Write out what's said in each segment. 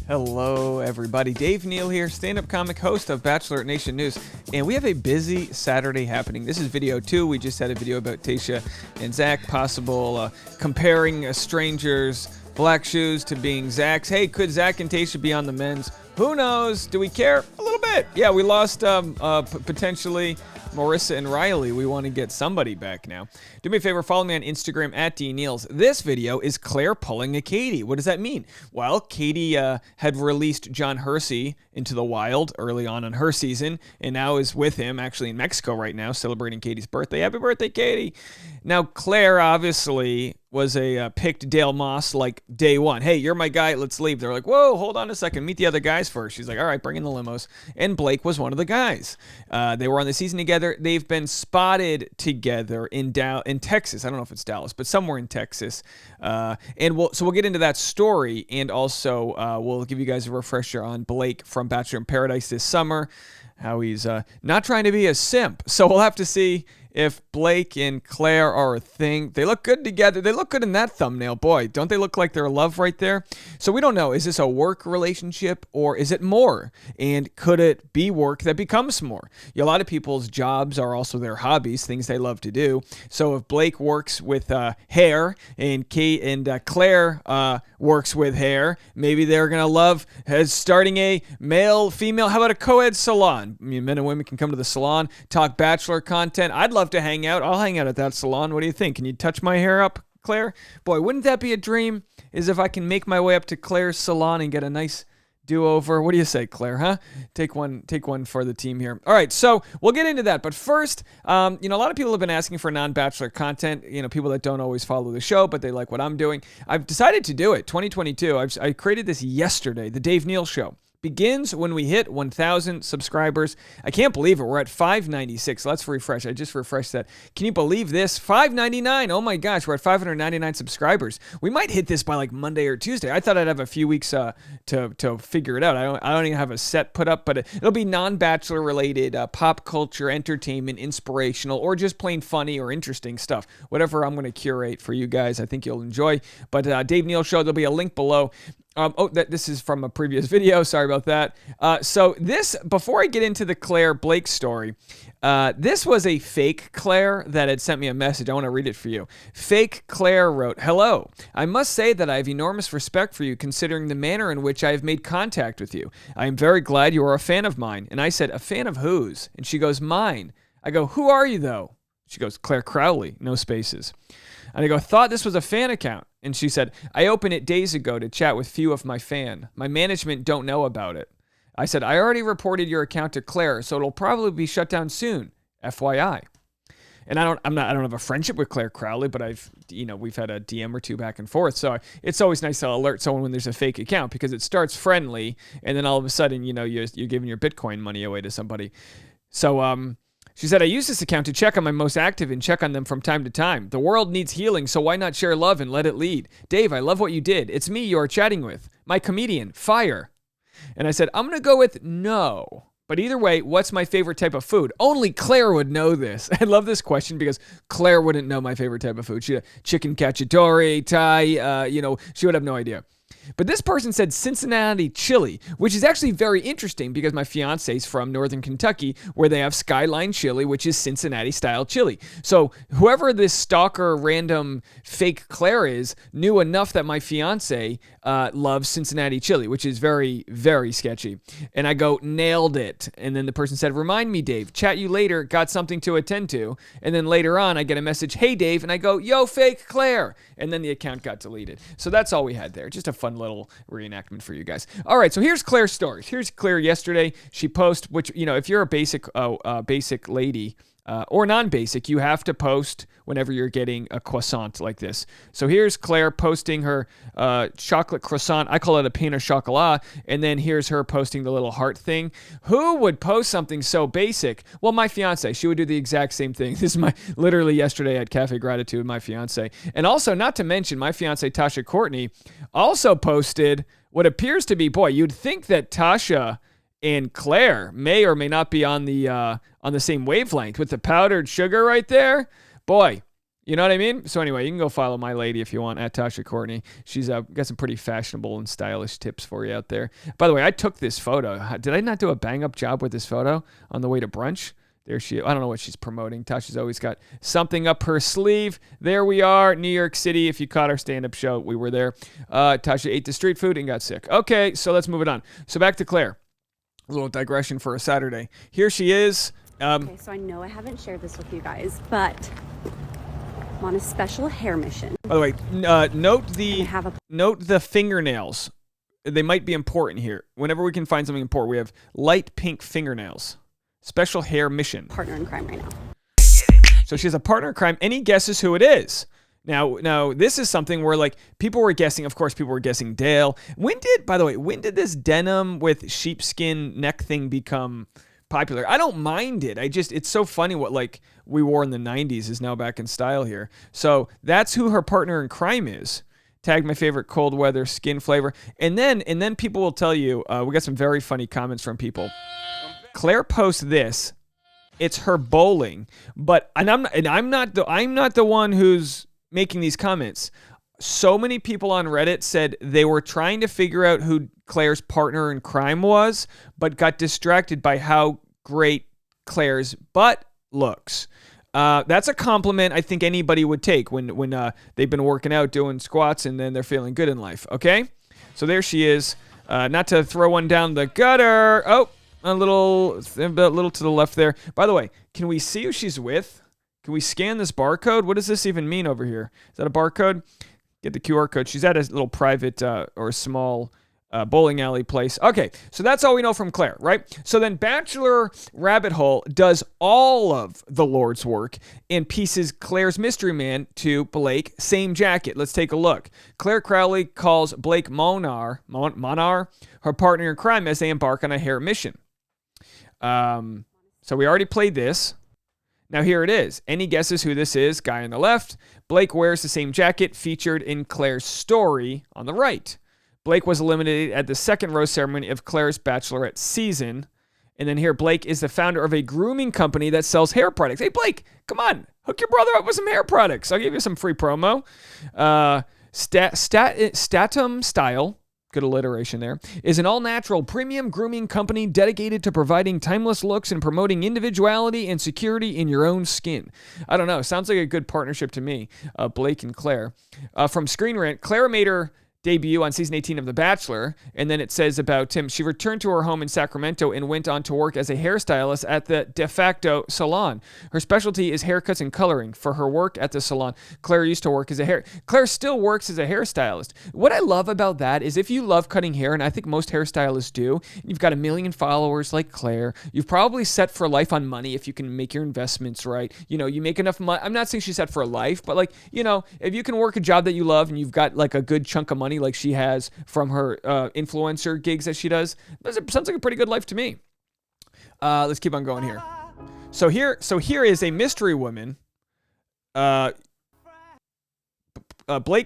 Hello, everybody. Dave Neal here, stand-up comic, host of Bachelorette Nation News, and we have a busy Saturday happening. This is video 2. We just had a video about Tayshia and Zach, possible comparing strangers' black shoes to being Zach's. Hey, could Zach and Tayshia be on the men's? Who knows? Do we care? A little bit. Yeah, we lost potentially Marissa and Riley. We want to get somebody back now. Do me a favor, follow me on Instagram at DNeals. This video is Clare pulling a Katie. What does that mean? Well, Katie had released John Hersey into the wild early on in her season, and now is with him actually in Mexico right now, celebrating Katie's birthday. Happy birthday, Katie. Now, Clare obviously was a picked Dale Moss like day one. Hey, you're my guy. Let's leave. They're like, whoa, hold on a second. Meet the other guys first. She's like, all right, bring in the limos. And Blake was one of the guys. They were on the season together. They've been spotted together in Texas. I don't know if it's Dallas, but somewhere in Texas. And we'll get into that story, and also we'll give you guys a refresher on Blake from Bachelor in Paradise this summer, how he's not trying to be a simp. So we'll have to see if Blake and Clare are a thing. They look good together. They look good in that thumbnail. Boy, don't they look like they're in love right there? So we don't know. Is this a work relationship or is it more? And could it be work that becomes more? A lot of people's jobs are also their hobbies, things they love to do. So if Blake works with hair and Clare works with hair, maybe they're going to love starting a male-female, how about a co-ed salon? Men and women can come to the salon, talk Bachelor content. I'd love to hang out. I'll hang out at that salon. What do you think? Can you touch my hair up, Clare? Boy, wouldn't that be a dream? Is if I can make my way up to Clare's salon and get a nice do-over. What do you say, Clare, huh? Take one for the team here. All right, so we'll get into that. But first, a lot of people have been asking for non-Bachelor content, people that don't always follow the show, but they like what I'm doing. I've decided to do it. 2022. I created this yesterday, the Dave Neal Show. Begins when we hit 1,000 subscribers. I can't believe it. We're at 596. Let's refresh. I just refreshed that. Can you believe this? 599. Oh my gosh, we're at 599 subscribers. We might hit this by like Monday or Tuesday. I thought I'd have a few weeks to figure it out. I don't even have a set put up, but it'll be non-Bachelor related, pop culture, entertainment, inspirational, or just plain funny or interesting stuff. Whatever I'm going to curate for you guys, I think you'll enjoy. But Dave Neal Show, there'll be a link below. This is from a previous video. Sorry about that. So before I get into the Clare Blake story, this was a fake Clare that had sent me a message. I want to read it for you. Fake Clare wrote, "Hello. I must say that I have enormous respect for you considering the manner in which I have made contact with you. I am very glad you are a fan of mine." And I said, "A fan of whose?" And she goes, "Mine." I go, "Who are you though?" She goes, "Clare Crowley," no spaces. And I go, "Thought this was a fan account." And she said, "I opened it days ago to chat with few of my fan. My management don't know about it." I said, "I already reported your account to Clare, so it'll probably be shut down soon. FYI." And I don't have a friendship with Clare Crowley, but we've had a DM or two back and forth. So it's always nice to alert someone when there's a fake account because it starts friendly, and then all of a sudden, you're giving your Bitcoin money away to somebody. So, she said, "I use this account to check on my most active and check on them from time to time. The world needs healing, so why not share love and let it lead? Dave, I love what you did. It's me you are chatting with. My comedian, fire." And I said, "I'm going to go with no. But either way, what's my favorite type of food?" Only Clare would know this. I love this question because Clare wouldn't know my favorite type of food. She'd have chicken cacciatore, Thai, she would have no idea. But this person said Cincinnati chili, which is actually very interesting because my fiance's from Northern Kentucky where they have Skyline chili, which is Cincinnati style chili. So whoever this stalker random fake Clare is knew enough that my fiance loves Cincinnati chili, which is very, very sketchy. And I go, "Nailed it." And then the person said, "Remind me, Dave, chat you later, got something to attend to." And then later on I get a message, "Hey Dave," and I go, "Yo, fake Clare." And then the account got deleted. So that's all we had there. Just a fun little reenactment for you guys. All right, so here's Clare's story. Here's Clare yesterday. She posted, which, if you're a basic lady or non-basic, you have to post whenever you're getting a croissant like this. So here's Clare posting her chocolate croissant. I call it a pain au chocolat. And then here's her posting the little heart thing. Who would post something so basic? Well, my fiance. She would do the exact same thing. This is literally yesterday at Cafe Gratitude, my fiance. And also, not to mention, my fiance, Tasha Courtney, also posted what appears to be, boy, you'd think that Tasha and Clare may or may not be on the same wavelength with the powdered sugar right there. Boy, You know what I mean? So anyway, you can go follow my lady if you want, at Tasha Courtney. She's got some pretty fashionable and stylish tips for you out there. By the way, I took this photo. Did I not do a bang-up job with this photo on the way to brunch? There she is. I don't know what she's promoting. Tasha's always got something up her sleeve. There we are, New York City. If you caught our stand-up show, we were there. Tasha ate the street food and got sick. Okay, so let's move it on. So back to Clare. A little digression for a Saturday. Here she is. Okay, so I know I haven't shared this with you guys, but I'm on a special hair mission. By the way, note the fingernails. They might be important here. Whenever we can find something important, we have light pink fingernails. Special hair mission. Partner in crime right now. So she has a partner in crime. Any guesses who it is? Now, this is something where, like, people were guessing. Of course, people were guessing Dale. When did this denim with sheepskin neck thing become popular? I don't mind it. It's so funny what, like, we wore in the 90s is now back in style here. So that's who her partner in crime is. Tagged my favorite cold weather skin flavor. And then people will tell you, we got some very funny comments from people. Clare posts this. It's her bowling, but I'm not the one who's making these comments. So many people on Reddit said they were trying to figure out who Clare's partner in crime was, but got distracted by how great Clare's butt looks. That's a compliment I think anybody would take when they've been working out doing squats and then they're feeling good in life. Okay, so there she is. Not to throw one down the gutter. Oh. A little to the left there. By the way, can we see who she's with? Can we scan this barcode? What does this even mean over here? Is that a barcode? Get the QR code. She's at a little private or a small bowling alley place. Okay, so that's all we know from Clare, right? So then Bachelor Rabbit Hole does all of the Lord's work and pieces Clare's mystery man to Blake. Same jacket. Let's take a look. Clare Crowley calls Blake Monar, her partner in crime, as they embark on a hair mission. So we already played this. Now here it is. Any guesses who this is? Guy on the left. Blake wears the same jacket featured in Clare's story on the right. Blake was eliminated at the second rose ceremony of Clare's Bachelorette season. And then here, Blake is the founder of a grooming company that sells hair products. Hey, Blake, come on. Hook your brother up with some hair products. I'll give you some free promo. Statum Style, good alliteration there, is an all-natural premium grooming company dedicated to providing timeless looks and promoting individuality and security in your own skin. I don't know. Sounds like a good partnership to me, Blake and Clare. From Screen Rant, Clare made her debut on season 18 of The Bachelor, and then it says about him, she returned to her home in Sacramento and went on to work as a hairstylist at the De Facto salon. Her specialty is haircuts and coloring. For her work at the salon, Clare used to work Clare still works as a hairstylist. What I love about that is if you love cutting hair, and I think most hairstylists do, you've got 1 million followers like Clare, you've probably set for life on money if you can make your investments right. You know, you make enough money. I'm not saying she's set for life, but like, you know, if you can work a job that you love and you've got like a good chunk of money like she has from her influencer gigs that she does, sounds like a pretty good life to me. Let's keep on going here. So here is a mystery woman. Blake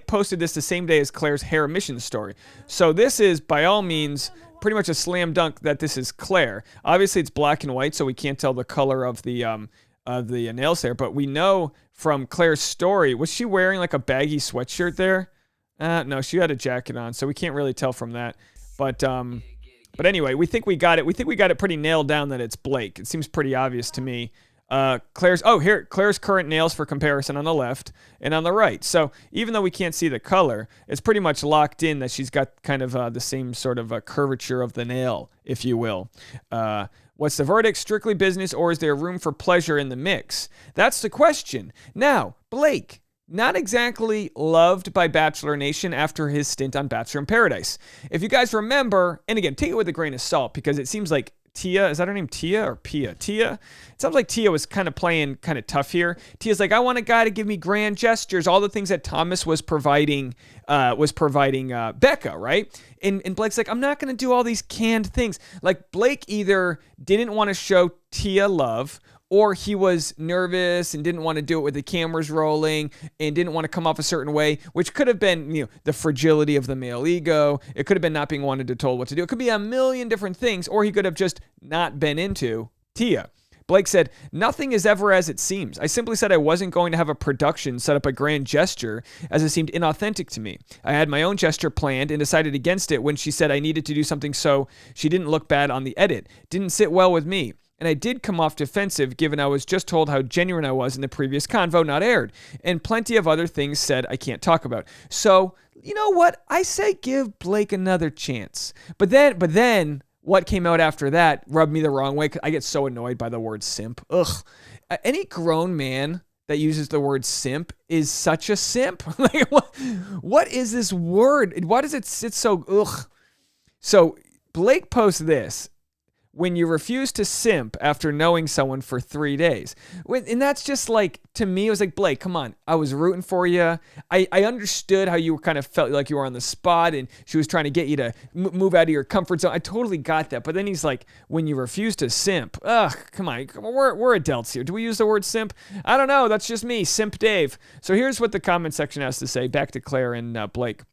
posted this the same day as Clare's hair mission story. So this is by all means pretty much a slam dunk that this is Clare. Obviously it's black and white, so we can't tell the color of the nails there, but we know from Clare's story, was she wearing like a baggy sweatshirt there? No, she had a jacket on, so we can't really tell from that. But anyway, we think we got it. We think we got it pretty nailed down that it's Blake. It seems pretty obvious to me. Clare's current nails for comparison on the left and on the right. So even though we can't see the color, it's pretty much locked in that she's got kind of the same sort of curvature of the nail, if you will. What's the verdict? Strictly business, or is there room for pleasure in the mix? That's the question. Now, Blake, not exactly loved by Bachelor Nation after his stint on Bachelor in Paradise. If you guys remember, and again, take it with a grain of salt, because it seems like Tia, is that her name? Tia or Pia? Tia? It sounds like Tia was kind of playing kind of tough here. Tia's like, I want a guy to give me grand gestures, all the things that Thomas was providing Becca, right? And Blake's like, I'm not going to do all these canned things. Like, Blake either didn't want to show Tia love, or he was nervous and didn't want to do it with the cameras rolling and didn't want to come off a certain way, which could have been, you know, the fragility of the male ego. It could have been not being wanted to told what to do. It could be a million different things, or he could have just not been into Tia. Blake said, "Nothing is ever as it seems. I simply said I wasn't going to have a production set up a grand gesture as it seemed inauthentic to me. I had my own gesture planned and decided against it when she said I needed to do something so she didn't look bad on the edit. Didn't sit well with me. And I did come off defensive given I was just told how genuine I was in the previous convo not aired. And plenty of other things said I can't talk about." So, you know what? I say give Blake another chance. But then what came out after that rubbed me the wrong way. 'Cause I get so annoyed by the word simp. Ugh. Any grown man that uses the word simp is such a simp. Like, what is this word? Why does it sit so, ugh? So Blake posts this. When you refuse to simp after knowing someone for 3 days. And that's just like, to me, it was like, Blake, come on. I was rooting for you. I understood how you kind of felt like you were on the spot and she was trying to get you to move out of your comfort zone. I totally got that. But then he's like, when you refuse to simp. Ugh, come on. We're adults here. Do we use the word simp? I don't know. That's just me, Simp Dave. So here's what the comment section has to say. Back to Clare and Blake.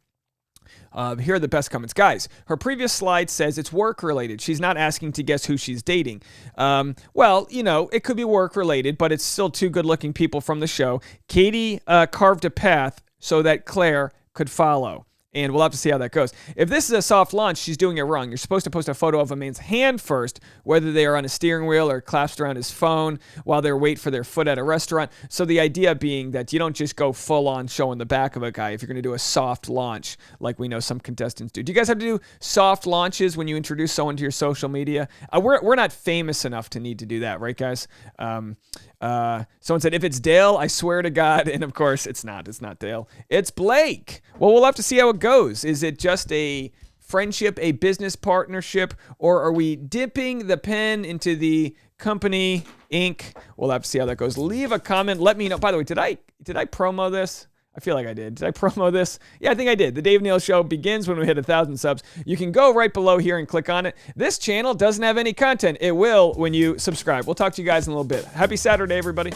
Here are the best comments. Guys, her previous slide says it's work-related. She's not asking to guess who she's dating. Well, you know, it could be work-related, but it's still two good-looking people from the show. Katie carved a path so that Clare could follow. And we'll have to see how that goes. If this is a soft launch, she's doing it wrong. You're supposed to post a photo of a man's hand first, whether they are on a steering wheel or clasped around his phone while they wait for their foot at a restaurant. So the idea being that you don't just go full on showing the back of a guy if you're going to do a soft launch like we know some contestants do. Do you guys have to do soft launches when you introduce someone to your social media? We're not famous enough to need to do that, right, guys? Someone said, if it's Dale, I swear to God. And of course, it's not. It's not Dale. It's Blake. Well, we'll have to see how it goes. Is it just a friendship, a business partnership, or are we dipping the pen into the company ink? We'll have to see how that goes. Leave a comment. Let me know. By the way, did I promo this? I feel like I did. Did I promo this? Yeah, I think I did. The Dave Neal Show begins when we hit 1,000 subs. You can go right below here and click on it. This channel doesn't have any content. It will when you subscribe. We'll talk to you guys in a little bit. Happy Saturday, everybody.